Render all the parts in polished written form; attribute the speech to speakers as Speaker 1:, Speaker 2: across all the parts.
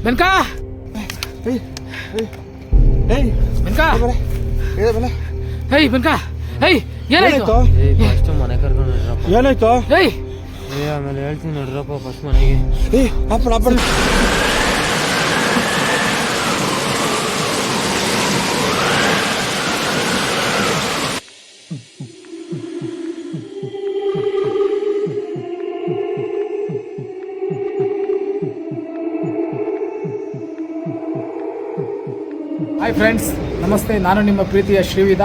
Speaker 1: ಬೆನ್ಕಾ ಬೆನ್ಕಾ ಬೆನ್ಕಾ ಏನಾಯ್ತು?
Speaker 2: ಫಸ್ಟ್ ಮನೆ ಕರ್ಕೊಂಡು ನೋಡ್ರಪ್ಪ.
Speaker 3: ಏನಾಯ್ತು?
Speaker 2: ಆಮೇಲೆ ಹೇಳ್ತೀನಿ ನೋಡ್ರಪ್ಪ ಫಸ್ಟ್ ಮನೆಗೆ.
Speaker 1: ಹಾಯ್ ಫ್ರೆಂಡ್ಸ್, ನಮಸ್ತೆ. ನಾನು ನಿಮ್ಮ ಪ್ರೀತಿಯ ಶ್ರೀವಿದ.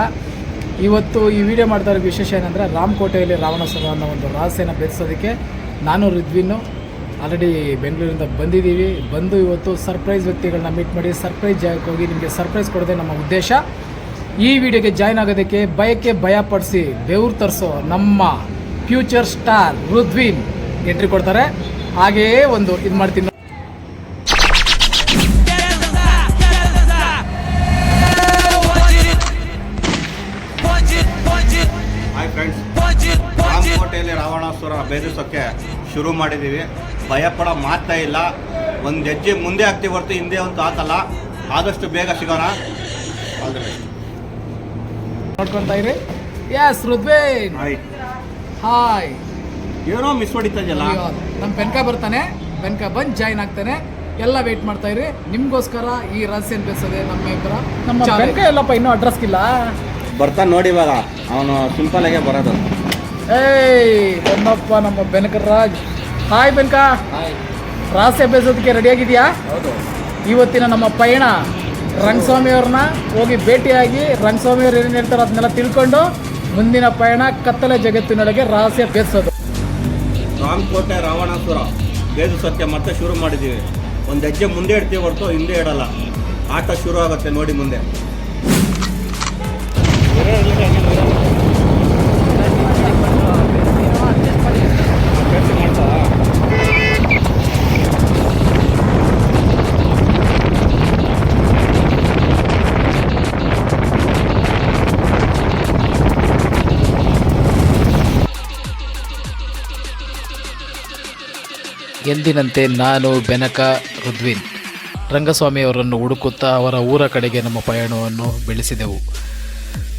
Speaker 1: ಇವತ್ತು ಈ ವಿಡಿಯೋ ಮಾಡ್ತಾ ಇರೋ ವಿಶೇಷ ಏನಂದರೆ, ರಾಮಕೋಟೆಯಲ್ಲಿ ರಾವಣಾಸುರ ಅನ್ನೋ ಒಂದು ರಹಸ್ಯನ ಭೇದಿಸೋದಕ್ಕೆ ನಾನು ರಿದ್ವಿನ್ನು ಆಲ್ರೆಡಿ ಬೆಂಗಳೂರಿಂದ ಬಂದಿದ್ದೀವಿ. ಬಂದು ಇವತ್ತು ಸರ್ಪ್ರೈಸ್ ವ್ಯಕ್ತಿಗಳನ್ನ ಮೀಟ್ ಮಾಡಿ ಸರ್ಪ್ರೈಸ್ ಜಾಗಕ್ಕೆ ಹೋಗಿ ನಿಮಗೆ ಸರ್ಪ್ರೈಸ್ ಕೊಡೋದೇ ನಮ್ಮ ಉದ್ದೇಶ. ಈ ವಿಡಿಯೋಗೆ ಜಾಯ್ನ್ ಆಗೋದಕ್ಕೆ ಭಯಕ್ಕೆ ಭಯಪಡಿಸಿ ಬೆವರು ತರಿಸೋ ನಮ್ಮ ಫ್ಯೂಚರ್ ಸ್ಟಾರ್ ರುದ್ವಿನ್ ಎಂಟ್ರಿ ಕೊಡ್ತಾರೆ. ಹಾಗೆಯೇ ಒಂದು ಇದು ಮಾಡ್ತೀನಿ.
Speaker 3: ಹಾಯ್ ಫ್ರೆಂಡ್ಸ್, ರಾಮಕೋಟೆಯಲ್ಲಿ ರಾವಣಾಸುರ ಭೇದಿಸೋಕ್ಕೆ ಶುರು ಮಾಡಿದ್ದೀವಿ. ಭಯಪಡೋ ಮಾತೇ ಇಲ್ಲ. ಒಂದು ಹೆಜ್ಜೆ ಮುಂದೆ ಆಗ್ತೀವಿ ಹೊರತು ಹಿಂದೆ ಒಂದು ಆತಲ್ಲ. ಆದಷ್ಟು ಬೇಗ ಸಿಗೋಣ.
Speaker 1: ನೋಡ್ಕೊತಾ ಇರಿ. Yes Rudvin, hi.
Speaker 3: ಏನೋ ಮಿಸ್ ಹೊಡಿತಾ ಇದೆಯಲ್ಲ.
Speaker 1: ನಮ್ಮ ಬೆನ್ಕ ಬರ್ತಾನೆ, ಬೆನ್ಕ ಬಂದು ಜಾಯ್ನ್ ಆಗ್ತಾನೆ. ಎಲ್ಲ ವೆಯ್ಟ್ ಮಾಡ್ತಾ ಇರಿ. ನಿಮಗೋಸ್ಕರ ಈ ರಹಸ್ಯ ಬೇಸದೆ ನಮ್ಮ ಬೆನ್ಕ ಎಲ್ಲಪ್ಪ ಇನ್ನೂ ಅಡ್ರೆಸ್ಗಿಲ್ಲ.
Speaker 3: ಬರ್ತಾನೆ ನೋಡಿ, ಇವಾಗ ಅವನು ಸಿಂಪಲ್ ಆಗೇ ಬರೋದು.
Speaker 1: ಬಂದಪ್ಪ ನಮ್ಮ ಬೆನಕರಾಜ್. ಹಾಯ್ ಬೆನ್ಕ, ರಹಸ್ಯ ಬೇಸೋದಕ್ಕೆ ರೆಡಿಯಾಗಿದೆಯಾ?
Speaker 2: ಹೌದು.
Speaker 1: ಇವತ್ತಿನ ನಮ್ಮ ಪಯಣ ರಂಗಸ್ವಾಮಿಯವ್ರನ್ನ ಹೋಗಿ ಭೇಟಿಯಾಗಿ ರಂಗಸ್ವಾಮಿಯವ್ರು ಏನೇನು ಹೇಳ್ತಾರೆ ಅದನ್ನೆಲ್ಲ ತಿಳ್ಕೊಂಡು ಮುಂದಿನ ಪಯಣ ಕತ್ತಲೆ ಜಗತ್ತಿನೊಳಗೆ ರಹಸ್ಯ ಬೇಸೋದು.
Speaker 3: ರಾಮಕೋಟೆ ರಾವಣಾಸುರ ಭೇದಿಸೋಕ್ಕೆ ಮತ್ತೆ ಶುರು ಮಾಡಿದ್ದೀವಿ. ಒಂದು ಹೆಜ್ಜೆ ಮುಂದೆ ಇಡ್ತೀವಿ ಹೊರತು ಹಿಂದೆ ಇಡಲ್ಲ. ಆಟ ಶುರು ಆಗುತ್ತೆ ನೋಡಿ ಮುಂದೆ.
Speaker 1: ಎಂದಿನಂತೆ ನಾನು ಬೆನಕ ರುದ್ವಿನ್ ರಂಗಸ್ವಾಮಿಯವರನ್ನು ಹುಡುಕುತ್ತಾ ಅವರ ಊರ ಕಡೆಗೆ ನಮ್ಮ ಪಯಣವನ್ನು ಬೆಳೆಸಿದೆವು.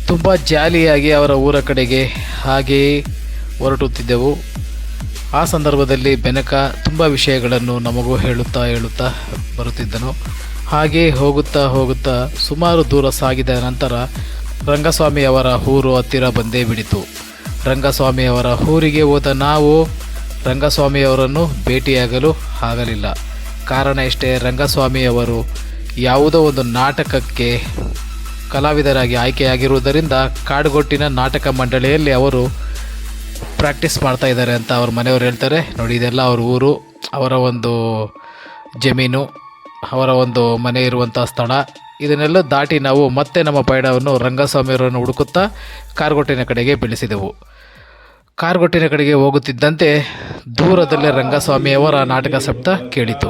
Speaker 1: ತುಂಬ ಜಾಲಿಯಾಗಿ ಅವರ ಊರ ಕಡೆಗೆ ಹಾಗೆಯೇ ಹೊರಟುತ್ತಿದ್ದೆವು. ಆ ಸಂದರ್ಭದಲ್ಲಿ ಬೆನಕ ತುಂಬ ವಿಷಯಗಳನ್ನು ನಮಗೂ ಹೇಳುತ್ತಾ ಬರುತ್ತಿದ್ದನು. ಹಾಗೆಯೇ ಹೋಗುತ್ತಾ ಸುಮಾರು ದೂರ ಸಾಗಿದ ನಂತರ ರಂಗಸ್ವಾಮಿಯವರ ಊರು ಹತ್ತಿರ ಬಂದೇ ಬಿಡಿತು. ರಂಗಸ್ವಾಮಿಯವರ ಊರಿಗೆ ಹೋದ ನಾವು ರಂಗಸ್ವಾಮಿಯವರನ್ನು ಭೇಟಿಯಾಗಲು ಆಗಲಿಲ್ಲ. ಕಾರಣ ಇಷ್ಟೇ, ರಂಗಸ್ವಾಮಿಯವರು ಯಾವುದೋ ಒಂದು ನಾಟಕಕ್ಕೆ ಕಲಾವಿದರಾಗಿ ಆಯ್ಕೆಯಾಗಿರುವುದರಿಂದ ಕಾಡುಗೊಟ್ಟಿನ ನಾಟಕ ಮಂಡಳಿಯಲ್ಲಿ ಅವರು ಪ್ರಾಕ್ಟೀಸ್ ಮಾಡ್ತಾ ಇದ್ದಾರೆ ಅಂತ ಅವ್ರ ಮನೆಯವರು ಹೇಳ್ತಾರೆ. ನೋಡಿ, ಇದೆಲ್ಲ ಅವ್ರ ಊರು, ಅವರ ಒಂದು ಜಮೀನು, ಅವರ ಒಂದು ಮನೆ ಇರುವಂಥ ಸ್ಥಳ. ಇದನ್ನೆಲ್ಲ ದಾಟಿ ನಾವು ಮತ್ತೆ ನಮ್ಮ ಪಯಣವನ್ನು ರಂಗಸ್ವಾಮಿಯವರನ್ನು ಹುಡುಕುತ್ತಾ ಕಾರುಗೊಟ್ಟಿನ ಕಡೆಗೆ ಬೆಳೆಸಿದೆವು. ಕಾರುಗೊಟ್ಟಿನ ಕಡೆಗೆ ಹೋಗುತ್ತಿದ್ದಂತೆ ದೂರದಲ್ಲೇ ರಂಗಸ್ವಾಮಿಯವರ ನಾಟಕ ಶಬ್ದ ಕೇಳಿತು.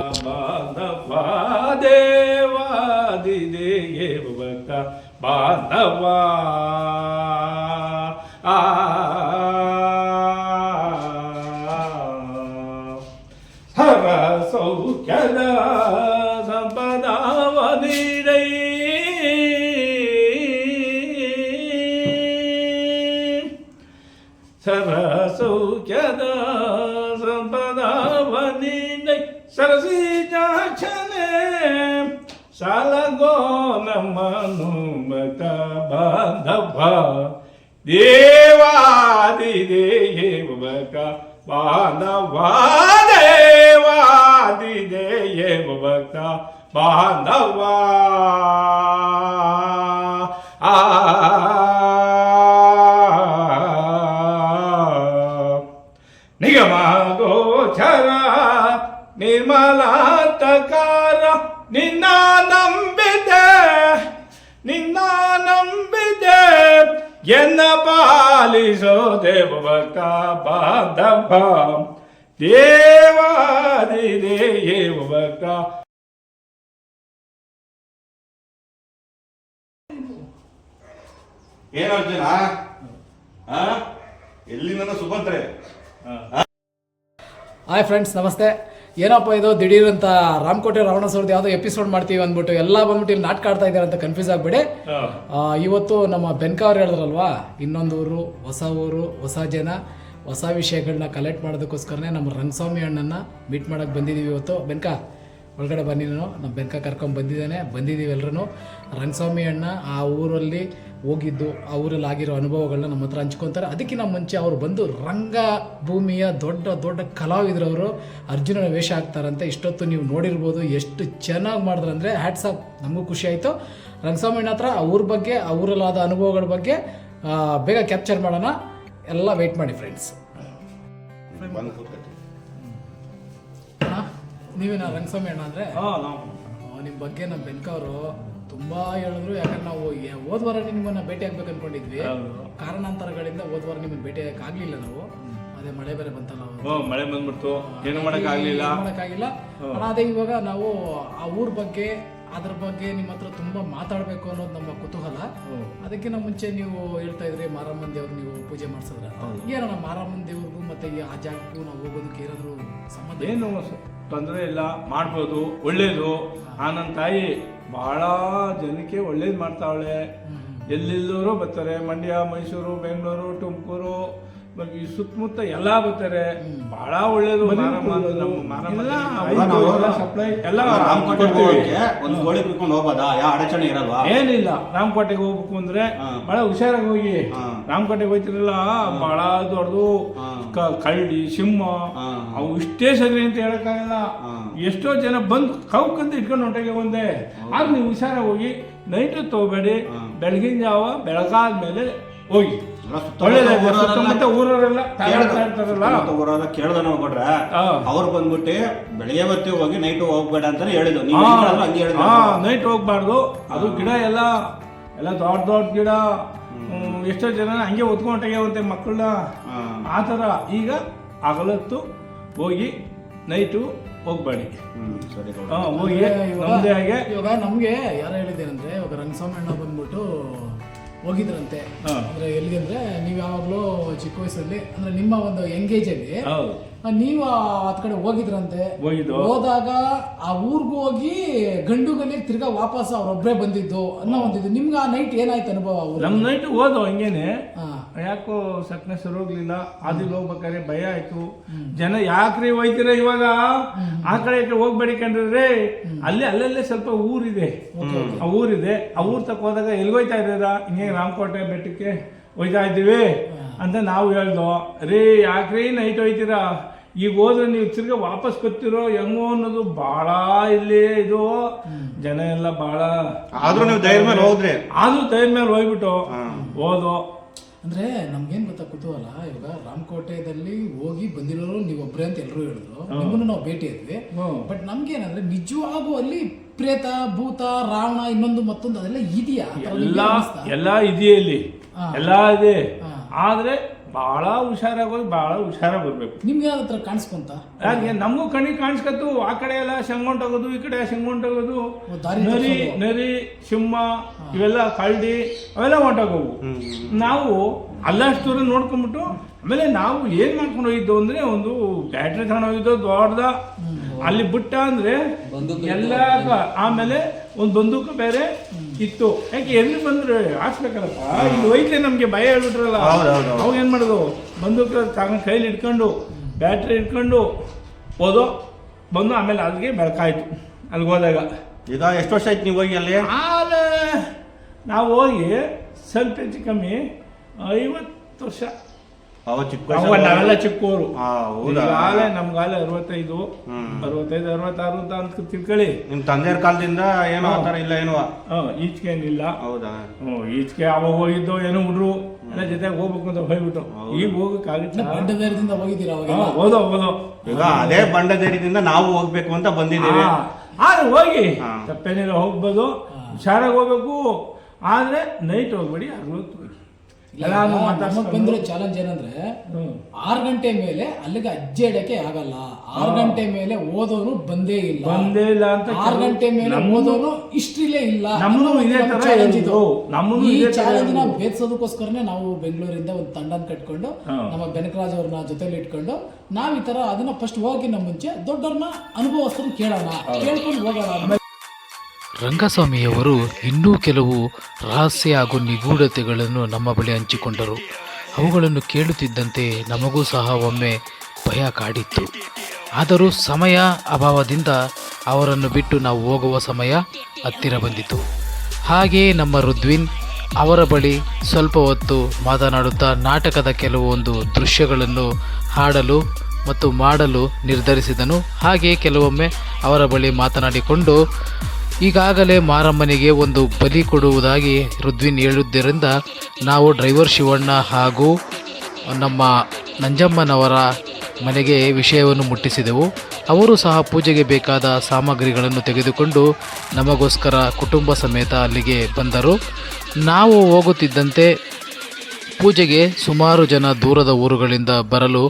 Speaker 4: ಸರಸೌಖ್ಯದ ಸಂಪದವನಿನೈ ಸರಸಿಜಾಕ್ಷನೆ ಸಾಲಗೋ ನಮ್ಮನು ಮತ ಬಾಂಧವ ದೇವಾದಿದೇವಕ ಬಾಂಧವ ದೇವಾದಿದೇವಕ ಬಾಂಧವ ನಿಗಮ ಗೋಚರ ನಿರ್ಮಲಾತಕಾರ ನಿನ್ನ ನಂಬಿದೆ ಎನ್ನ ಪಾಲಿಸೋ ದೇವಕ ಬಾಂಧವ ದೇವಾದಿದೇವಕ.
Speaker 3: ಏನು ಅರ್ಜುನ, ಎಲ್ಲಿಂದ ಸುಭದ್ರೆ?
Speaker 1: ಹಾಯ್ ಫ್ರೆಂಡ್ಸ್, ನಮಸ್ತೆ. ಏನಪ್ಪ ಇದು ದಿಢೀರ್ ಅಂತ ರಾಮಕೋಟೆ ರಾವಣಾಸುರದ್ದು ಯಾವುದೋ ಎಪಿಸೋಡ್ ಮಾಡ್ತೀವಿ ಅಂದ್ಬಿಟ್ಟು ಎಲ್ಲ ಬಂದ್ಬಿಟ್ಟು ಇಲ್ಲಿ ನಾಟಕ ಆಡ್ತಾ ಇದ್ದಾರೆ ಅಂತ ಕನ್ಫ್ಯೂಸ್ ಆಗಬೇಡಿ. ಇವತ್ತು ನಮ್ಮ ಬೆನ್ಕ ಅವ್ರು ಹೇಳಿದ್ರಲ್ವಾ, ಇನ್ನೊಂದು ಊರು, ಹೊಸ ಜನ, ಹೊಸ ವಿಷಯಗಳನ್ನ ಕಲೆಕ್ಟ್ ಮಾಡೋದಕ್ಕೋಸ್ಕರನೇ ನಮ್ಮ ರಂಗಸ್ವಾಮಿ ಅಣ್ಣನ ಮೀಟ್ ಮಾಡೋಕ್ಕೆ ಬಂದಿದ್ದೀವಿ ಇವತ್ತು. ಬೆನ್ಕ ಒಳಗಡೆ ಬನ್ನಿ, ನಮ್ಮ ಬೆನ್ಕ ಕರ್ಕೊಂಡು ಬಂದಿದ್ದೀವಿ ಎಲ್ಲರೂ. ರಂಗಸ್ವಾಮಿ ಅಣ್ಣ ಆ ಊರಲ್ಲಿ ಹೋಗಿದ್ದು, ಆ ಊರಲ್ಲಿ ಆಗಿರೋ ಅನುಭವಗಳನ್ನ ನಮ್ಮ ಹತ್ರ ಹಂಚ್ಕೊತಾರೆ. ಅದಕ್ಕಿಂತ ಮುಂಚೆ ಅವರು ಬಂದು ರಂಗಭೂಮಿಯ ದೊಡ್ಡ ಕಲಾವಿದರು. ಅವರು ಅರ್ಜುನನ ವೇಷ ಹಾಕ್ತಾರಂತೆ. ಇಷ್ಟೊತ್ತು ನೀವು ನೋಡಿರ್ಬೋದು ಎಷ್ಟು ಚೆನ್ನಾಗಿ ಮಾಡಿದ್ರಂದರೆ ಹ್ಯಾಟ್ಸ್ ಆಫ್. ನಮಗೂ ಖುಷಿ ಆಯಿತು. ರಂಗಸ್ವಾಮಿ ಅಣ್ಣ ಹತ್ರ ಆ ಊರ ಬಗ್ಗೆ, ಆ ಊರಲ್ಲಾದ ಅನುಭವಗಳ ಬಗ್ಗೆ ಬೇಗ ಕ್ಯಾಪ್ಚರ್ ಮಾಡೋಣ. ಎಲ್ಲ ವೆಯ್ಟ್ ಮಾಡಿ ಫ್ರೆಂಡ್ಸ್. ನೀವೇನಾ ರಂಗಸ್ವಾಮಿ ಅಣ್ಣ ಅಂದರೆ? ನಿಮ್ಮ ಬಗ್ಗೆ ನಮ್ಮ ಬೆನ್ಕ ಅವರು ತುಂಬ ಹೇಳಿದ್ರು. ಯಾಕಂದ್ರೆ ನಾವು ಹೋದ್ವಾರ ನಿಮ್ಮನ್ನ ಭೇಟಿ ಆಗ್ಬೇಕು ಅನ್ಕೊಂಡಿದ್ವಿ. ಕಾರಣಾಂತರಗಳಿಂದ ಹೋದ್ವಾರ ನಿಮ್ಮನ್ನ ಭೇಟಿ ಆಗಲಿಲ್ಲ ನಾವು. ಅದೇ ಮಳೆ ಬೇರೆ ಬಂತಲ್ಲ,
Speaker 4: ಮಳೆ ಬಂದ್ಬಿಡ್ತು, ಏನು ಮಾಡೋಕ್ಕಾಗಲಿಲ್ಲ.
Speaker 1: ಅದೇ ಇವಾಗ ನಾವು ಆ ಊರ ಬಗ್ಗೆ, ಅದ್ರ ಬಗ್ಗೆ ನಿಮ್ಮ ಹತ್ರ ತುಂಬಾ ಮಾತಾಡಬೇಕು ಅನ್ನೋದು ನಮ್ಮ ಕುತೂಹಲ. ಅದಕ್ಕಿಂತ ಮುಂಚೆ ನೀವು ಹೇಳ್ತಾ ಇದ್ರಿ ಮಾರಮ್ಮನ ದೇವ್ರು ನೀವು ಪೂಜೆ ಮಾಡಿಸಿದ್ರೆ, ಏನಣ್ಣ ಮಾರಮ್ಮನ ದೇವ್ರಿಗೂ ಮತ್ತೆ ಆ ಜಾಗಕ್ಕೂ ನಾವು ಹೋಗೋದಕ್ಕೆ ಏನಾದ್ರು ಸಂಬಂಧ?
Speaker 4: ಏನು ತೊಂದರೆ ಇಲ್ಲ, ಮಾಡ್ಬೋದು, ಒಳ್ಳೇದು. ಆ ನನ್ನ ತಾಯಿ ಬಹಳ ಜನಕ್ಕೆ ಒಳ್ಳೇದು ಮಾಡ್ತಾವಳೆ. ಎಲ್ಲೆಲ್ಲರೂ ಬರ್ತಾರೆ, ಮಂಡ್ಯ, ಮೈಸೂರು, ಬೆಂಗಳೂರು, ತುಮಕೂರು, ಈ ಸುತ್ತಮುತ್ತ ಎಲ್ಲ ಬರ್ತಾರೆ. ಬಹಳ ಒಳ್ಳೇದು.
Speaker 3: ಒಂದು ಗೋಳಿ ಬಿಟ್ಕೊಂಡು ಹೋಗ್ಬೋದಾ? ಯಾವ ಅಡಚಣೆ ಇರಲ್ವಾ?
Speaker 4: ಏನಿಲ್ಲ. ರಾಮಕೋಟೆಗೆ ಹೋಗ್ಬೇಕು ಅಂದ್ರೆ ಬಹಳ ಹುಷಾರಾಗಿ ಹೋಗಿ. ರಾಮಕೋಟೆಗೆ ಹೋಗ್ತಿರಲ್ಲ, ಬಹಳ ದೊಡ್ಡದು ಕಳ್ಳಿ, ಸಿಂಹ, ಅವು ಇಷ್ಟೇ ಸರಿ ಅಂತ ಹೇಳಕ್ಕಾಗಲ್ಲ. ಎಷ್ಟೋ ಜನ ಬಂದು ಕೌಕಂತ ಇಟ್ಕೊಂಡು ಹೊಂಟೆಗೆ ಒಂದೇ. ಆಗ ನೀವು ಹುಷಾರಾಗಿ ಹೋಗಿ. ನೈಟ್ ತಗೋಬೇಡಿ, ಬೆಳಗಿನ ಜಾವ ಬೆಳಗಾದ್ಮೇಲೆ ಹೋಗಿ. ಸುತ್ತಮುತ್ತ ಊರವರೆಲ್ಲ
Speaker 3: ಊರವರ ಕೇಳ್ದ ನಾವು ಕೊಟ್ರೆ ಅವ್ರು ಬಂದ್ಬಿಟ್ಟು ಬೆಳಿಗ್ಗೆ ಬರ್ತೀವಿ ಹೋಗಿ ನೈಟ್ ಹೋಗ್ಬೇಡ ಅಂತಾನೆ ಹೇಳಿದ್ರು.
Speaker 4: ನೈಟ್ ಹೋಗ್ಬಾರ್ದು. ಅದು ಗಿಡ ಎಲ್ಲ ದೊಡ್ಡ ಗಿಡ. ಎಷ್ಟೋ ಜನ ಹಂಗೆ ಹೊತ್ಕೊಂಡಂತೆ ಮಕ್ಕಳನ್ನ. ಆ ಥರ ಈಗ ಹಗಲತ್ತು ಹೋಗಿ ನೈಟು ಹೋಗ್ಬೇಡಿ. ಹೋಗಿ
Speaker 1: ಇವಾಗ ನಮ್ಗೆ ಯಾರು ಹೇಳಿದ್ದೇನೆಂದ್ರೆ, ಇವಾಗ ರಂಗಸ್ವಾಮಿ ಅಣ್ಣ ಬಂದ್ಬಿಟ್ಟು ಹೋಗಿದ್ರಂತೆ. ಅಂದ್ರೆ ಎಲ್ಲಿಗೆ ಅಂದ್ರೆ, ನೀವು ಯಾವಾಗ್ಲೂ ಚಿಕ್ಕ ವಯಸ್ಸಲ್ಲಿ ಅಂದ್ರೆ ನಿಮ್ಮ ಒಂದು ಎಂಗೇಜ್ ಅಲ್ಲಿ ನೀವು ಅದ್ ಕಡೆ ಹೋಗಿದ್ರಂತೆ. ಹೋದಾಗ ಆ ಊರ್ಗೂ ಹೋಗಿ ಗಂಡುಗಲ್ಲಿ ತಿರ್ಗಾ ವಾಪಸ್ ಅವ್ರೊಬ್ರೇ ಬಂದಿದ್ದು ಅನ್ನೋ ಒಂದಿದ್ದು. ನಿಮ್ಗೆ ಆ ನೈಟ್ ಏನಾಯ್ತು ಅನುಭವ?
Speaker 4: ನಮ್ ನೈಟ್ ಹೋದೋ ಹಿಂಗೇನೆ, ಯಾಕೋ ಸಕ್ನೆ ಸರ್ ಹೋಗ್ಲಿಲ್ಲ. ಆದಿಲ್ ಹೋಗ್ಬೇಕಾದ್ರೆ ಭಯ ಆಯ್ತು. ಜನ ಯಾಕ್ರಿ ಹೋಯ್ತೀರ ಇವಾಗ ಆ ಕಡೆ ಹೋಗ್ಬೇಡಿ ಕಂಡ್ರೆ, ಅಲ್ಲೇ ಸ್ವಲ್ಪ ಊರಿದೆ. ಆ ಊರಿದೆ. ಆ ಊರ್ ತಕ್ಕ ಹೋದಾಗ ಎಲ್ಗೋಯ್ತಾ ಇದ್ದೀರಾ? ಹಿಂಗೆ ರಾಮಕೋಟೆ ಬೆಟ್ಟಕ್ಕೆ ಹೋಯ್ತಾ ಇದ್ದೀವಿ ಅಂತ ನಾವು ಹೇಳ್ದೋ. ರೀ ಯಾಕ್ರಿ ನೈಟ್ ಹೋಯ್ತೀರಾ? ಈಗ ಹೋದ್ರೆ ನೀವು ತಿರ್ಗಾ ವಾಪಸ್ ಬರ್ತಿರೋ ಹೆಂಗೋ ಅನ್ನೋದು ಬಹಳ ಇಲ್ಲಿ ಇದು. ಜನ ಎಲ್ಲ ಬಹಳ
Speaker 3: ಆದ್ರೂ ನೀವು ಧೈರ್ಯ ಮೇಲೆ ಹೋದ್ರಿ.
Speaker 4: ಆದ್ರೂ ಧೈರ್ಯ ಮೇಲೆ ಹೋಗ್ಬಿಟ್ಟು ಹೋದೋ.
Speaker 1: ಅಂದ್ರೆ ನಮ್ಗೇನ್ ಗೊತ್ತಾ ಕುತೂಹಲ, ಇವಾಗ ರಾಮಕೋಟೆದಲ್ಲಿ ಹೋಗಿ ಬಂದಿರೋರು ನೀವೊಬ್ರೆ ಅಂತ ಎಲ್ಲರೂ ಹೇಳಿದ್ರು. ನಿಮ್ಮನ್ನು ನಾವು ಭೇಟಿ ಆದ್ವಿ. ಬಟ್ ನಮ್ಗೇನಂದ್ರೆ ನಿಜವಾಗೂ ಅಲ್ಲಿ ಪ್ರೇತ, ಭೂತ, ರಾವಣ, ಇನ್ನೊಂದು ಮತ್ತೊಂದು ಅದೆಲ್ಲ ಇದೆಯಾ?
Speaker 4: ಎಲ್ಲ ಇದೆಯಾ ಇಲ್ಲಿ? ಎಲ್ಲ ಇದೆ. ಆದ್ರೆ ಬಹಳ ಹುಷಾರಾಗಿ ಬಹಳ ಹುಷಾರಾಗಿ ಬರ್ಬೇಕು.
Speaker 1: ನಿಮ್ಗೆ ಹತ್ರ ಕಾಣಿಸ್ಕೊಂತ?
Speaker 4: ಹಾಗೆ ನಮಗೂ ಕಣ್ಣಿಗೆ ಕಾಣಿಸ್ಕತ್ತು. ಆ ಕಡೆ ಎಲ್ಲ ಶಂಗೊಂಟೋಗೋದು, ಈ ಕಡೆ ಶಂಗೊಂಟೋಗೋದು. ನರಿ, ಸಿಂಹ ಇವೆಲ್ಲ ಕಳ್ಳಿ ಅವೆಲ್ಲ ಹೊಂಟೋಗೋವು. ನಾವು ಅಲ್ಲಷ್ಟು ದೂರ ನೋಡ್ಕೊಂಡ್ಬಿಟ್ಟು ಆಮೇಲೆ ನಾವು ಏನ್ ಮಾಡ್ಕೊಂಡು ಹೋಗಿದ್ದು ಅಂದ್ರೆ, ಒಂದು ಬ್ಯಾಟ್ರಿ ತಗೊಂಡು ಹೋಗಿದ್ದು ದೊಡ್ಡದ. ಅಲ್ಲಿ ಬಿಟ್ಟ ಅಂದ್ರೆ ಎಲ್ಲ. ಆಮೇಲೆ ಒಂದು ಬಂದೂಕ ಬೇರೆ ಇತ್ತು. ಯಾಕೆ ಎಲ್ಲಿ ಬಂದ್ರೆ ಹಾಕ್ಸ್ಬೇಕಲ್ಲಪ್ಪ, ಇಲ್ಲಿ ಹೋಯ್ತೆ ನಮ್ಗೆ ಭಯ ಹೇಳ್ಬಿಟ್ರಲ್ಲ. ಅವಾಗ ಏನ್ ಮಾಡೋದು, ಬಂದೂಕ ತಗೊಂಡು ಕೈಲಿ ಇಟ್ಕೊಂಡು ಬ್ಯಾಟ್ರಿ ಇಟ್ಕೊಂಡು ಹೋದೋ ಬಂದು. ಆಮೇಲೆ ಅಲ್ಲಿಗೆ ಬೆಳಕಾಯ್ತು ಅಲ್ಲಿಗೆ ಹೋದಾಗ.
Speaker 3: ಈಗ ಎಷ್ಟು ವರ್ಷ ಆಯ್ತು ನೀವು ಹೋಗಿ ಅಲ್ಲಿ?
Speaker 4: ನಾವು ಹೋಗಿ ಸ್ವಲ್ಪ ಹೆಚ್ಚು ಕಮ್ಮಿ 50 ವರ್ಷ. ನಾವೆಲ್ಲ ಚಿಕ್ಕವರು. ನಮ್ಗಾಲ 65, 66 ಅಂತ ತಿಳ್ಕೊಳ್ಳಿ.
Speaker 3: ನಿಮ್ ತಂದೆಯವ್ರ ಕಾಲದಿಂದ ಏನೋ ಆತರ ಇಲ್ಲ ಏನೋ
Speaker 4: ಈಚೆಗೆ ಏನಿಲ್ಲ.
Speaker 3: ಹೌದಾ?
Speaker 4: ಈಚೆಗೆ ಅವಾಗ ಹೋಗಿದ್ದು ಏನೋ ಹುಡ್ರು ಎಲ್ಲ ಜೊತೆಗೆ ಹೋಗ್ಬೇಕು ಅಂತ ಹೋಗ್ಬಿಟ್ಟು. ಈಗ ಹೋಗಕ್ಕಾಗುತ್ತೆ. ಹೋದೋ
Speaker 3: ಈಗ ಅದೇ ಬಂಡದೇರಿದಿಂದ ನಾವು ಹೋಗ್ಬೇಕು ಅಂತ ಬಂದಿದ್ದೀವಿ.
Speaker 4: ಆದ್ರೆ ಹೋಗಿ ತಪ್ಪೇನಿಲ್ಲ, ಹೋಗ್ಬೋದು. ಹುಷಾರಾಗಿ ಹೋಗ್ಬೇಕು. ಆದ್ರೆ ನೈಟ್ ಹೋಗ್ಬೇಡಿ, ಹಗಲೊತ್ತು ಹೋಗಿ. ಎಲ್ಲಾನು
Speaker 5: ನಮಗೆ
Speaker 4: ಮಾತಾಡ್ಸ್ಕೊಂಡು
Speaker 5: ಬಂದಿರೋ ಚಾಲೆಂಜ್ ಏನಂದ್ರೆ 6 ಗಂಟೆ ಮೇಲೆ ಅಲ್ಲಿಗೆ ಅಜ್ಜೆ ಇಡಕ್ಕೆ ಆಗಲ್ಲ. 6 ಗಂಟೆ ಮೇಲೆ ಓದೋನು ಬಂದೇ ಇಲ್ಲ
Speaker 4: ಅಂತ
Speaker 5: 6 ಗಂಟೆ ಮೇಲೆ ಓದೋನು ಹಿಸ್ಟ್ರಿಲೇ ಇಲ್ಲ.
Speaker 4: ನಮ್ಮನ್ನು ಇದೇ ತರ
Speaker 5: ಚಾಲೆಂಜ್ ಇದು.
Speaker 4: ನಮ್ಮನ್ನು
Speaker 5: ಈ
Speaker 4: ಇದೇ ತರ
Speaker 5: ಚಾಲೆಂಜ್ ನ ಭೇದಿಸೋದಕ್ಕೋಸ್ಕರನೇ ನಾವು ಬೆಂಗಳೂರಿಂದ ಒಂದು ತಂಡನ ಕಟ್ಕೊಂಡು ನಮ್ಮ ಬೆನಕರಾಜ್ ಅವ್ರನ್ನ ಜೊತೆಲಿ ಇಟ್ಕೊಂಡು ನಾವ್ ಈ ತರ ಅದನ್ನ ಫಸ್ಟ್ ಹೋಗಿನ ಮುಂಚೆ ದೊಡ್ಡವ್ರನ್ನ ಅನುಭವಸ್ಥರನ್ನ ಕೇಳೋಣ, ಕೇಳ್ಕೊಂಡು ಹೋಗೋಣ.
Speaker 1: ರಂಗಸ್ವಾಮಿಯವರು ಇನ್ನೂ ಕೆಲವು ರಹಸ್ಯ ಹಾಗೂ ನಿಗೂಢತೆಗಳನ್ನು ನಮ್ಮ ಬಳಿ ಹಂಚಿಕೊಂಡರು. ಅವುಗಳನ್ನು ಕೇಳುತ್ತಿದ್ದಂತೆ ನಮಗೂ ಸಹ ಒಮ್ಮೆ ಭಯ ಕಾಡಿತ್ತು. ಆದರೂ ಸಮಯ ಅಭಾವದಿಂದ ಅವರನ್ನು ಬಿಟ್ಟು ನಾವು ಹೋಗುವ ಸಮಯ ಹತ್ತಿರ ಬಂದಿತು. ಹಾಗೆಯೇ ನಮ್ಮ ರುದ್ವಿನ್ ಅವರ ಬಳಿ ಸ್ವಲ್ಪ ಹೊತ್ತು ಮಾತನಾಡುತ್ತಾ ನಾಟಕದ ಕೆಲವೊಂದು ದೃಶ್ಯಗಳನ್ನು ಹಾಡಲು ಮತ್ತು ಮಾಡಲು ನಿರ್ಧರಿಸಿದನು. ಹಾಗೆಯೇ ಕೆಲವೊಮ್ಮೆ ಅವರ ಬಳಿ ಮಾತನಾಡಿಕೊಂಡು ಈಗಾಗಲೇ ಮಾರಮ್ಮನಿಗೆ ಒಂದು ಬಲಿ ಕೊಡುವುದಾಗಿ ರುದ್ವಿನ್ ಹೇಳುವುದರಿಂದ ನಾವು ಡ್ರೈವರ್ ಶಿವಣ್ಣ ಹಾಗೂ ನಮ್ಮ ನಂಜಮ್ಮನವರ ಮನೆಗೆ ವಿಷಯವನ್ನು ಮುಟ್ಟಿಸಿದೆವು. ಅವರು ಸಹ ಪೂಜೆಗೆ ಬೇಕಾದ ಸಾಮಗ್ರಿಗಳನ್ನು ತೆಗೆದುಕೊಂಡು ನಮಗೋಸ್ಕರ ಕುಟುಂಬ ಸಮೇತ ಅಲ್ಲಿಗೆ ಬಂದರು. ನಾವು ಹೋಗುತ್ತಿದ್ದಂತೆ ಪೂಜೆಗೆ ಸುಮಾರು ಜನ ದೂರದ ಊರುಗಳಿಂದ ಬರಲು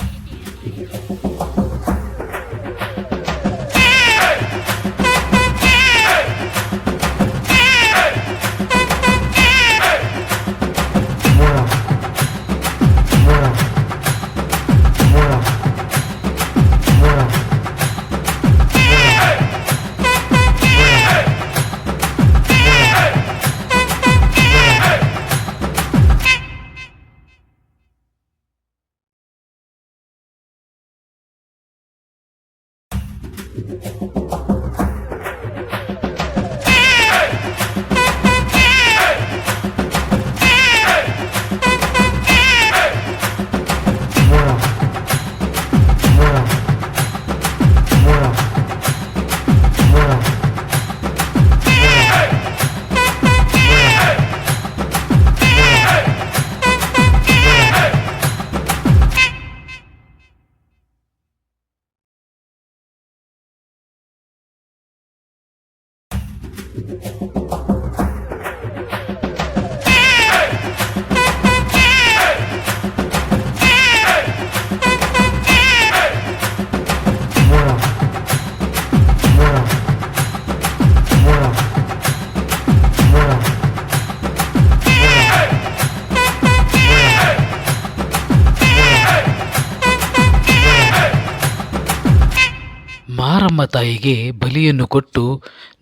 Speaker 1: ಮಾರಮ್ಮ ತಾಯಿಗೆ ಬಲಿಯನ್ನು ಕೊಟ್ಟು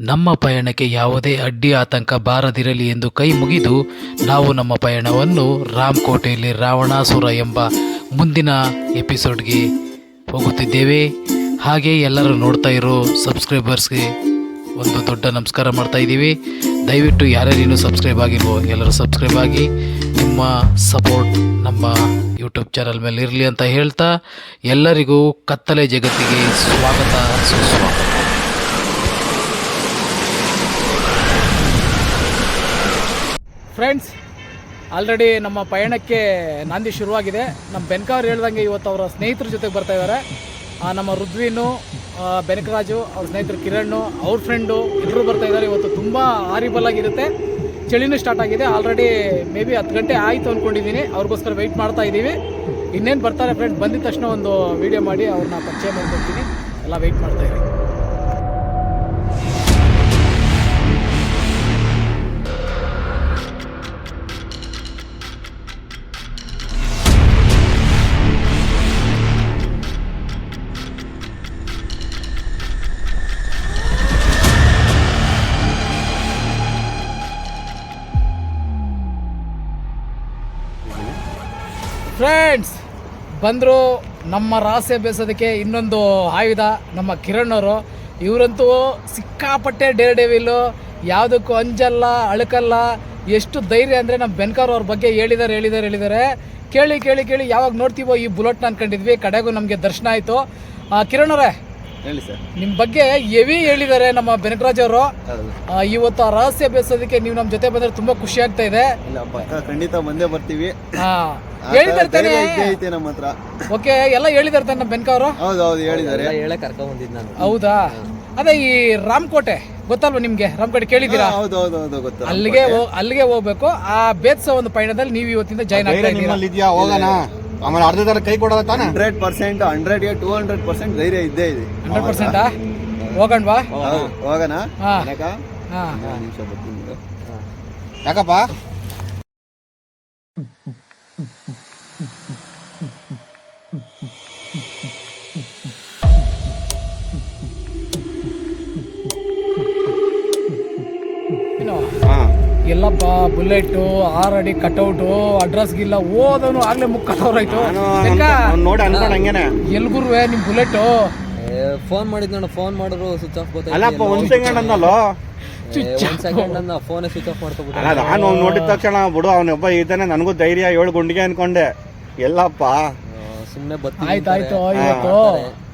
Speaker 1: ನಮ್ಮ ಪಯಣಕ್ಕೆ ಯಾವುದೇ ಅಡ್ಡಿ ಆತಂಕ ಬಾರದಿರಲಿ ಎಂದು ಕೈ ಮುಗಿದು ನಾವು ನಮ್ಮ ಪಯಣವನ್ನು ರಾಮಕೋಟೆಯಲ್ಲಿ ರಾವಣಾಸುರ ಎಂಬ ಮುಂದಿನ ಎಪಿಸೋಡ್ಗೆ ಹೋಗುತ್ತಿದ್ದೇವೆ. ಹಾಗೆ ಎಲ್ಲರೂ ನೋಡ್ತಾ ಇರೋ ಸಬ್ಸ್ಕ್ರೈಬರ್ಸ್ಗೆ ಒಂದು ದೊಡ್ಡ ನಮಸ್ಕಾರ ಮಾಡ್ತಾ ಇದ್ದೀವಿ. ದಯವಿಟ್ಟು ಯಾರ್ಯಾರೇನು ಸಬ್ಸ್ಕ್ರೈಬ್ ಆಗಿಲ್ವೋ ಎಲ್ಲರೂ ಸಬ್ಸ್ಕ್ರೈಬ್ ಆಗಿ ನಿಮ್ಮ ಸಪೋರ್ಟ್ ನಮ್ಮ ಯೂಟ್ಯೂಬ್ ಚಾನಲ್ ಮೇಲೆ ಇರಲಿ ಅಂತ ಹೇಳ್ತಾ ಎಲ್ಲರಿಗೂ ಕತ್ತಲೆ ಜಗತ್ತಿಗೆ ಸ್ವಾಗತ ಸುಸ್ವಾಗತ.
Speaker 5: ಫ್ರೆಂಡ್ಸ್, ಆಲ್ರೆಡಿ ನಮ್ಮ ಪಯಣಕ್ಕೆ ನಾಂದಿ ಶುರುವಾಗಿದೆ. ನಮ್ಮ ಬೆನಕವ್ರು ಹೇಳ್ದಂಗೆ ಇವತ್ತು ಅವರ ಸ್ನೇಹಿತರ ಜೊತೆಗೆ ಬರ್ತಾ ಇದ್ದಾರೆ. ನಮ್ಮ ರುದ್ವಿನು, ಬೆನಕರಾಜು, ಅವ್ರ ಸ್ನೇಹಿತರು ಕಿರಣ್, ಅವ್ರ ಫ್ರೆಂಡು ಎಲ್ಲರೂ ಬರ್ತಾ ಇದ್ದಾರೆ. ಇವತ್ತು ತುಂಬ ಹಾರಿಬಲ್ ಆಗಿರುತ್ತೆ. ಚಳಿನೂ ಸ್ಟಾರ್ಟ್ ಆಗಿದೆ. ಆಲ್ರೆಡಿ ಮೇ ಬಿ 10 ಗಂಟೆ ಆಯಿತು ಅಂದ್ಕೊಂಡಿದ್ದೀನಿ. ಅವ್ರಿಗೋಸ್ಕರ ವೆಯ್ಟ್ ಮಾಡ್ತಾ ಇದ್ದೀವಿ. ಇನ್ನೇನು ಬರ್ತಾರೆ ಫ್ರೆಂಡ್, ಬಂದಿದ ತಕ್ಷಣ ಒಂದು ವೀಡಿಯೋ ಮಾಡಿ ಅವ್ರನ್ನ ಪರಿಚಯ ಮಾಡ್ಕೊಡ್ತೀನಿ. ಎಲ್ಲ ವೆಯ್ಟ್ ಮಾಡ್ತಾ ಇದ್ದೀನಿ. ಫ್ರೆಂಡ್ಸ್ ಬಂದರು ನಮ್ಮ ರಹಸ್ಯ ಬೇಸೋದಕ್ಕೆ ಇನ್ನೊಂದು ಆಯುಧ ನಮ್ಮ ಕಿರಣ್ ಅವರು. ಇವರಂತೂ ಸಿಕ್ಕಾಪಟ್ಟೆ ಡೇರ್ ಡೆವಿಲು, ಯಾವುದಕ್ಕೂ ಅಂಜಲ್ಲ, ಅಳುಕಲ್ಲ. ಎಷ್ಟು ಧೈರ್ಯ ಅಂದರೆ ನಮ್ಮ ಬೆನಕವ್ರು ಅವ್ರ ಬಗ್ಗೆ ಹೇಳಿದ್ದಾರೆ. ಕೇಳಿ ಯಾವಾಗ ನೋಡ್ತೀವೋ ಈ ಬುಲೆಟ್ನ ಅನ್ಕೊಂಡಿದ್ವಿ. ಕಡೆಗೂ ನಮಗೆ ದರ್ಶನ ಆಯಿತು. ಕಿರಣ್ ಅವರೇ
Speaker 2: ಹೇಳಿ ಸರ್.
Speaker 5: ನಿಮ್ಮ ಬಗ್ಗೆ ಹೆವಿ ಹೇಳಿದ್ದಾರೆ ನಮ್ಮ ಬೆನಕರಾಜ್ ಅವರು. ಇವತ್ತು ಆ ರಹಸ್ಯ ಬೇಸೋದಕ್ಕೆ ನೀವು ನಮ್ಮ ಜೊತೆ ಬಂದರೆ ತುಂಬ ಖುಷಿ ಆಗ್ತಾ ಇದೆ.
Speaker 2: ಇಲ್ಲ ಪಕ್ಕ ಖಂಡಿತ ಬಂದೇ ಬರ್ತೀವಿ.
Speaker 5: ಹೇಳಿದಾರೆ ತಾನೇ?
Speaker 2: ಐತೆ ನಮ್ಮ ಹತ್ರ.
Speaker 5: ಓಕೆ, ಎಲ್ಲ ಹೇಳಿದಾರೆ ತಾನೆ ನಮ್ಮ ಬೆನಕವ್ರು?
Speaker 2: ಹೌದು ಹೇಳಿದ್ದಾರೆ. ಹೇಳಕ್ ಕರ್ಕೊಂಡ್ ಬಂದಿದ್ದು ನಾನು.
Speaker 5: ಹೌದಾ? ಅದೇ ಈ ರಾಮಕೋಟೆ ಗೊತ್ತಲ್ವಾ ನಿಮ್ಗೆ? ರಾಮಕೋಟೆ ಕೇಳಿದ್ದೀರಾ?
Speaker 2: ಹೌದು ಹೌದು ಹೌದು ಗೊತ್ತು.
Speaker 5: ಅಲ್ಲಿಗೆ ಹೋಗ್ಬೇಕು. ಆ ಬೇತ್ಸ ಒಂದು ಪಯಣದಲ್ಲಿ ನೀವು ಇವತ್ತಿಂದ ಜಾಯ್ನ್ ಆಗ್ತಾ ಇದ್ದೀರಾ.
Speaker 3: ನಿಮ್ಮಲ್ಲಿ ಇದೆಯಾ? ಹೋಗೋಣ. ಆಮೇಲೆ ಅರ್ಧದಾರ ಕೈ ಕೊಡೋದ ತಾನೆ?
Speaker 2: 100%, 100ಗೆ 200% ಧೈರ್ಯ ಇದ್ದೇ ಇದೆ.
Speaker 5: 100% ಹೋಗಣ್ವಾ?
Speaker 2: ಹೋಗೋಣ.
Speaker 5: ಹಾ.
Speaker 2: ಹಾ, ನಿಮಿಷ ಬರ್ತೀನಿ.
Speaker 3: ಯಾಕಪ್ಪ?
Speaker 5: ಏನು
Speaker 3: ಹಾ.
Speaker 5: ಎಲ್ಲ ಬುಲೆಟ್ 6 ಅಡಿ ಕಟ್ಔಟು ಅಡ್ರೆಸ್ಗಿಲ್ಲ ಓದೋನು ಆಗ್ಲೇ ಮುಕ್ಕವ್ರಾಯ್ತು.
Speaker 3: ನೋಡಿ ಅನ್ಕೊಂಡು ಹಂಗೇನೆ
Speaker 5: ಎಲ್ಗುರುವೆ ನಿಮ್ ಬುಲೆಟ್
Speaker 6: ಫೋನ್ ಮಾಡಿದ್ನಣ್ಣ, ಫೋನ್ ಮಾಡಿದ್ರು ಸ್ವಿಚ್ ಆಫ್ ಗೊತ್ತಾಯ್ತು.
Speaker 3: ಅಲ್ಲಪ್ಪ, ಒಂದ್ ಸೆಕೆಂಡ್ ಅಂದಲ್ಲೋ.
Speaker 6: ಒಂದ್ ಸೆಕೆಂಡ್ ಅಂದ ಫೋನ್ ಸ್ವಿಚ್ ಆಫ್ ಮಾಡ್ಕೊಬಿಟ್ಟು.
Speaker 3: ಅಲ್ಲ, ನಾನು ಅವ್ನು ನೋಡಿದ ತಕ್ಷಣ ಬಿಡು ಅವನೊಬ್ಬ ಇದ್ದಾನೆ, ನನಗೂ ಧೈರ್ಯ 7 ಗುಂಡಿಗೆ ಅನ್ಕೊಂಡೆ. ಎಲ್ಲಪ್ಪ
Speaker 6: ಸುಮ್ನೆ ಬತ್ತಿ.
Speaker 5: ಆಯ್ತಾಯ್ತು.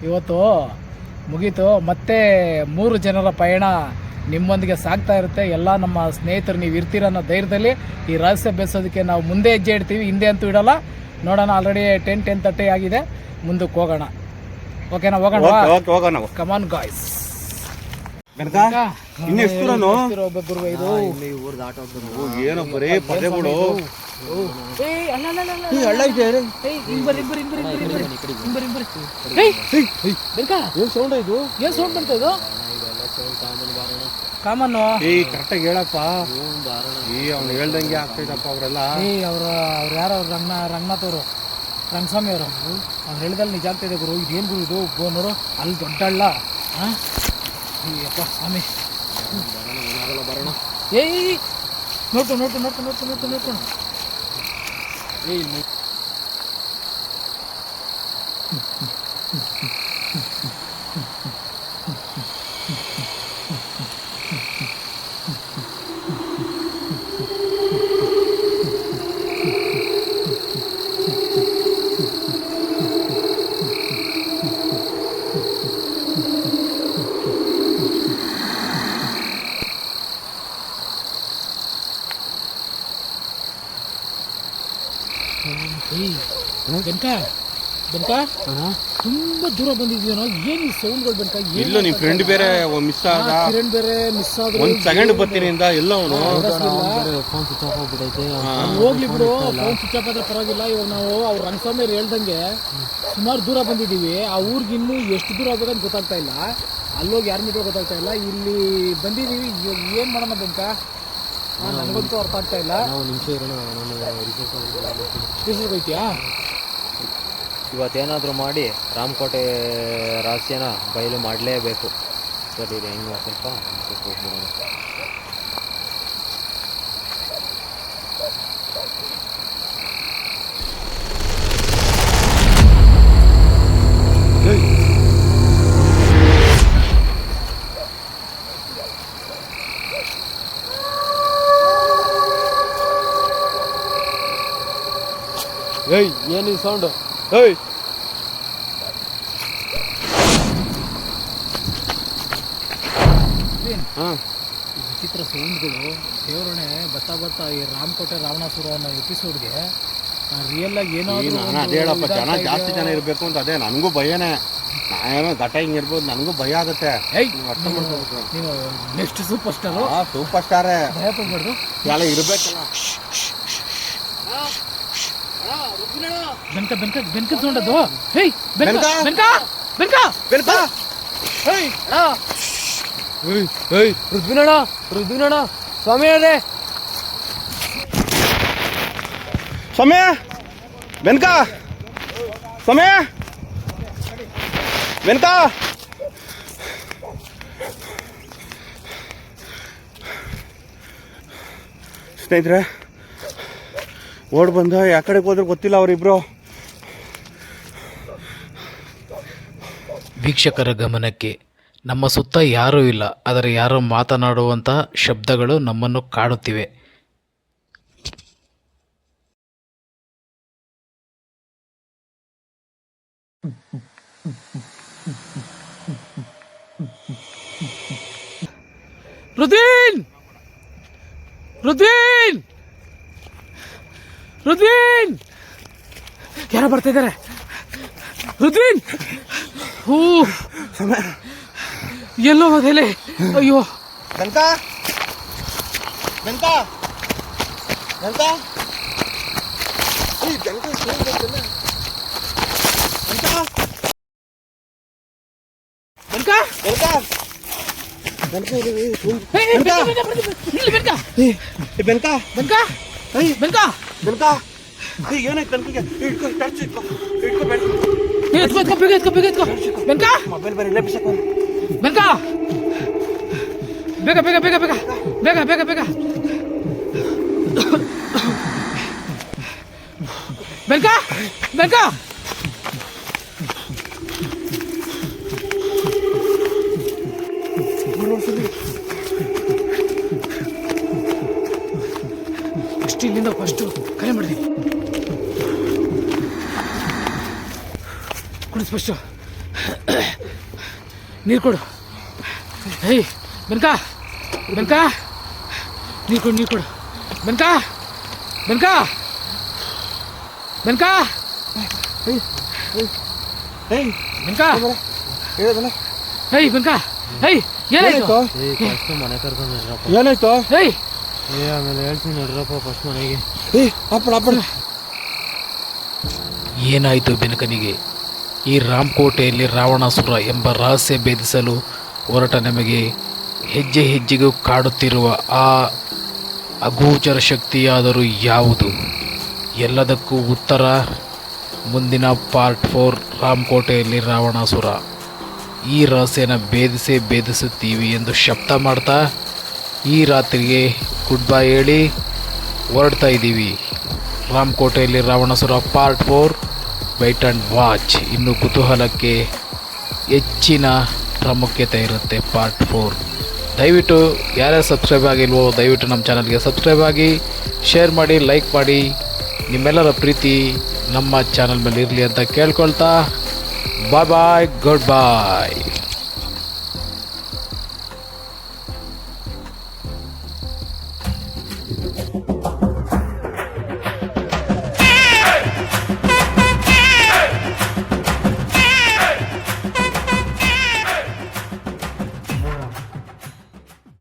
Speaker 5: ಇವತ್ತು ಮುಗೀತು. ಮತ್ತೆ 3 ಜನರ ಪಯಣ ನಿಮ್ಮೊಂದಿಗೆ ಸಾಗ್ತಾ ಇರುತ್ತೆ. ಎಲ್ಲ ನಮ್ಮ ಸ್ನೇಹಿತರು ನೀವು ಇರ್ತೀರ ಅನ್ನೋ ಧೈರ್ಯದಲ್ಲಿ ಈ ರಹಸ್ಯ ಬೇಸೋದಕ್ಕೆ ನಾವು ಮುಂದೆ ಹೆಜ್ಜೆ ಇಡ್ತೀವಿ, ಹಿಂದೆ ಅಂತೂ ಇಡಲ್ಲ. ನೋಡೋಣ, ಆಲ್ರೆಡಿ 10:30 ಆಗಿದೆ. ಮುಂದಕ್ಕೆ ಹೋಗೋಣ. ಓಕೆನಾ? ಹೋಗೋಣ. ಕಮಾನ್ ಗಾಯ್ಸ್.
Speaker 3: ಇನ್ನೆಷ್ಟು
Speaker 5: ಗುರುವೆ ಇದು
Speaker 3: ಏನೋ ಬರೀ ಪದೆಗಳು.
Speaker 5: ಏನ್ ಸೌಂಡ್ ಬಂತ ಇದು? ಕಾಮನ್ನು
Speaker 3: ಕರೆಕ್ಟಾಗಿ ಹೇಳಪ್ಪ. ಅವ್ನು ಹೇಳ್ದಂಗೆ ಆಗ್ತೈತಪ್ಪ ಅವರೆಲ್ಲ.
Speaker 5: ಅವ್ರು ಯಾರು ರಂಗನಾಥ್ ಅವರು, ರಂಗಸ್ವಾಮಿ ಅವರು. ಅವ್ನು ಹೇಳಿದಲ್ಲಿ ನಿಜ ಆಗ್ತಾಯಿದೆ ಗುರು. ಇದೇನು ಗುರು ಇದು? ನೋಡು ಅಲ್ಲಿ ದೊಡ್ಡ ಹಳ್ಳ. ಅಯ್ಯಪ್ಪ ಸ್ವಾಮಿ. ನೋಡ್ಕೊಂಡು ಬೆನ್ಕ ತುಂಬಾ ದೂರ ಬಂದಿದ್ಯೇನೋ. ಏನು ಈ ಸೌಂಡ್ಗಳು ಬೆನ್ಕ?
Speaker 3: ಇಲ್ಲ, ನಿಮ್ ಫ್ರೆಂಡ್ ಬೇರೆ ಮಿಸ್ ಆದ.
Speaker 5: ಕಿರಣ್ ಬೇರೆ ಮಿಸ್ ಆದ್ರು.
Speaker 3: 1 ಸೆಕೆಂಡ್ ಬರ್ತೀನಿ ಇಂದ ಎಲ್ಲ ಅವನು.
Speaker 6: ಫೋನ್ ಸ್ವಿಚ್ ಆಫ್ ಆಗ್ಬಿಟ್ಟೈತೆ.
Speaker 5: ಹೋಗ್ಲಿ ಬಿಡು, ಫೋನ್ ಸ್ವಿಚ್ ಆಫ್ ಆದ್ರೆ ಪರವಾಗಿಲ್ಲ. ಇವಾಗ ನಾವು ಅವ್ರು ರಂಗಸ್ವಾಮಿ ಅವ್ರು ಹೇಳ್ದಂಗೆ ಸುಮಾರು ದೂರ ಬಂದಿದ್ದೀವಿ. ಆ ಊರಿಗೆ ಇನ್ನೂ ಎಷ್ಟು ದೂರ ಆಗ್ಬೇಕಂತ ಗೊತ್ತಾಗ್ತಾ ಇಲ್ಲ. ಅಲ್ಲೋಗಿ ಯಾರು ಮೀಟರ್ ಗೊತ್ತಾಗ್ತಾ ಇಲ್ಲ. ಇಲ್ಲಿ ಬಂದಿದ್ದೀವಿ. ಇವಾಗ ಏನು ಮಾಡೋಣ ಬೆನ್ಕ? ನನಗಂತೂ ಅರ್ಥ ಆಗ್ತಾ ಇಲ್ಲ.
Speaker 6: ನಾವು ನಿಮಿಷ ಇರೋಣ, ನಾನು
Speaker 5: ಸ್ಟೇಷನ್ಗೆ ಹೋಗ್ತೀಯಾ?
Speaker 6: ಇವತ್ತೇನಾದರೂ ಮಾಡಿ ರಾಮಕೋಟೆ ರಹಸ್ಯನ ಬಯಲು ಮಾಡಲೇಬೇಕು. ಸರಿ, ಹೆಂಗೆ ಸ್ವಲ್ಪ ಹೋಗ್ಬಿಡೋಣ. ಏನು ಸೌಂಡ್?
Speaker 5: ವಿಚಿತ್ರ ಸೌಂಡ್ಗಳು. ದೇವರಣೆ ಬರ್ತಾ ಈ ರಾಮಕೋಟೆ ರಾವಣಾಸುರ ಅನ್ನೋ ಎಪಿಸೋಡ್ಗೆ ರಿಯಲ್ ಆಗಿ ಏನೋ
Speaker 3: ಅದೇ ಹೇಳಪ್ಪ, ಜಾಸ್ತಿ ಜನ ಇರಬೇಕು ಅಂತ. ಅದೇ ನನಗೂ ಭಯನೇ. ನಾನೇನೋ ಘಟ ಹಿಂಗೆ ಇರ್ಬೋದು, ನನಗೂ ಭಯ ಆಗುತ್ತೆ. ಅರ್ಥ ಮಾಡ್ಕೋಬೇಕು.
Speaker 5: ನೀನು ನೆಕ್ಸ್ಟ್ ಸೂಪರ್ ಸ್ಟಾರು.
Speaker 3: ಸೂಪರ್ ಸ್ಟಾರೇ,
Speaker 5: ಭಯ ಪಡ್ಬಾರ್ದು.
Speaker 3: ಎಲ್ಲ ಇರ್ಬೇಕಲ್ಲ.
Speaker 5: ಬೆನ್ಕ ಸೌಂಡ್ ಅದು. ಋದ್ವಿನಣ್ಣ ಸ್ವಾಮಿ ಅವ್ರೆ.
Speaker 3: ಸಮಯ ಬೆನ್ಕ, ಸಮಯ ಬೆನ್ಕ. ಸ್ನೇಹಿತರೆ, ಓಡ್ ಬಂದ ಯಾವ ಕಡೆಗೆ ಹೋದ್ರೆ ಗೊತ್ತಿಲ್ಲ ಅವರಿಬ್ರು.
Speaker 1: ವೀಕ್ಷಕರ ಗಮನಕ್ಕೆ, ನಮ್ಮ ಸುತ್ತ ಯಾರೂ ಇಲ್ಲ, ಆದರೆ ಯಾರೋ ಮಾತನಾಡುವಂಥ ಶಬ್ದಗಳು ನಮ್ಮನ್ನು ಕಾಡುತ್ತಿವೆ.
Speaker 5: ರುದ್ವಿನ್ ಯಾರೋ ಬರ್ತಾ ಇದ್ದಾರೆ. ರುದ್ವಿನ್, ಎಲ್ಲೋ ಹೋದೆಲೆ ಅಯ್ಯೋ
Speaker 3: ಬೆನಕ ಬೆನಕ ಬೆನಕ
Speaker 5: ಬೆನ್ಕ
Speaker 3: ಬೆನಕ
Speaker 5: ಇಲ್ಲಿ ಬೆನ್ಕ
Speaker 3: ಬೆನಕ
Speaker 5: ಬೆನ್ಕ ಬೆನ್ಕ
Speaker 3: ಬೆನಕ ಏನಾಯ್ತು ಬೆನಕಿಗೆ ಇಟ್ಕೋ ಟಾರ್ಚ್ ಇಟ್ಕೋ ಇಟ್ಕೋ ಬೆನಕ
Speaker 5: ಎತ್ಕೋ ಬೇಗ ಎತ್ಕೋ ಬೆನ್ಕ
Speaker 3: ಮೊಬೈಲ್ ಬರೀ ಇಲ್ಲ ಬಿಸಕ
Speaker 5: ಬೆನ್ಕ ಬೇಗ ಬೇಗ ಬೇಗ ಬೇಗ ಬೇಗ ಬೇಗ ಬೇಗ ಬೆನ್ಕ ಬೆನ್ಕ ಫಸ್ಟ್ ಇಲ್ಲಿಂದ ಫಸ್ಟು ಕರೆ ಮಾಡಿದೆ ಕುಡಿಸ್ ಫಸ್ಟು ನೀರು ಕೊಡು ಹೇಯ್ ಬೆನ್ಕ ಬೆನ್ಕ ನೀರು ಕೊಡು ಬೆನ್ಕ ಬೆನ್ಕ ಬೆನ್ಕ ಬೆನ್ಕ ಹೇಯ್ ಬೆನ್ಕ ಹೇಯ್ ಏನಾಯ್ತು
Speaker 6: ಫಸ್ಟ್ ಮನೆ ಕರ್ಕೊಂಡು ನಡ್ರಪ್ಪ.
Speaker 3: ಏನಾಯ್ತು
Speaker 5: ಹೇಯ್
Speaker 6: ಆಮೇಲೆ ಹೇಳ್ತೀನಿ ನಡ್ರಪ್ಪ ಫಸ್ಟ್ ಮನೆಗೆ.
Speaker 1: ಏನಾಯಿತು ಬೆನಕನಿಗೆ? ಈ ರಾಮಕೋಟೆಯಲ್ಲಿ ರಾವಣಾಸುರ ಎಂಬ ರಹಸ್ಯ ಭೇದಿಸಲು ಹೊರಟ ನಮಗೆ ಹೆಜ್ಜೆ ಹೆಜ್ಜೆಗೂ ಕಾಡುತ್ತಿರುವ ಆ ಅಗೋಚರ ಶಕ್ತಿಯಾದರೂ ಯಾವುದು? ಎಲ್ಲದಕ್ಕೂ ಉತ್ತರ ಮುಂದಿನ ಪಾರ್ಟ್ 4 ರಾಮಕೋಟೆಯಲ್ಲಿ ರಾವಣಾಸುರ. ಈ ರಹಸ್ಯನ ಭೇದಿಸುತ್ತೀವಿ ಎಂದು ಶಬ್ದ ಮಾಡ್ತಾ ಈ ರಾತ್ರಿಗೆ ಗುಡ್ ಬೈ ಹೇಳಿ ಹೊರಡ್ತಾ ಇದ್ದೀವಿ. ರಾಮಕೋಟೆಯಲ್ಲಿ Ravanasura part 4 wait and watch. ಇನ್ನು ಕುತೂಹಲಕ್ಕೆ ಹೆಚ್ಚಿನ ಪ್ರಾಮುಖ್ಯತೆ ಇರುತ್ತೆ ಪಾರ್ಟ್ 4. ದಯವಿಟ್ಟು ಯಾರ್ಯಾರು ಸಬ್ಸ್ಕ್ರೈಬ್ ಆಗಿಲ್ವೋ ದಯವಿಟ್ಟು ನಮ್ಮ ಚಾನಲ್ಗೆ ಸಬ್ಸ್ಕ್ರೈಬ್ ಆಗಿ, ಶೇರ್ ಮಾಡಿ, ಲೈಕ್ ಮಾಡಿ. ನಿಮ್ಮೆಲ್ಲರ ಪ್ರೀತಿ ನಮ್ಮ ಚಾನಲ್ ಮೇಲೆ ಇರಲಿ ಅಂತ ಕೇಳ್ಕೊಳ್ತಾ ಬಾಯ್ ಬಾಯ್, ಗುಡ್ ಬಾಯ್.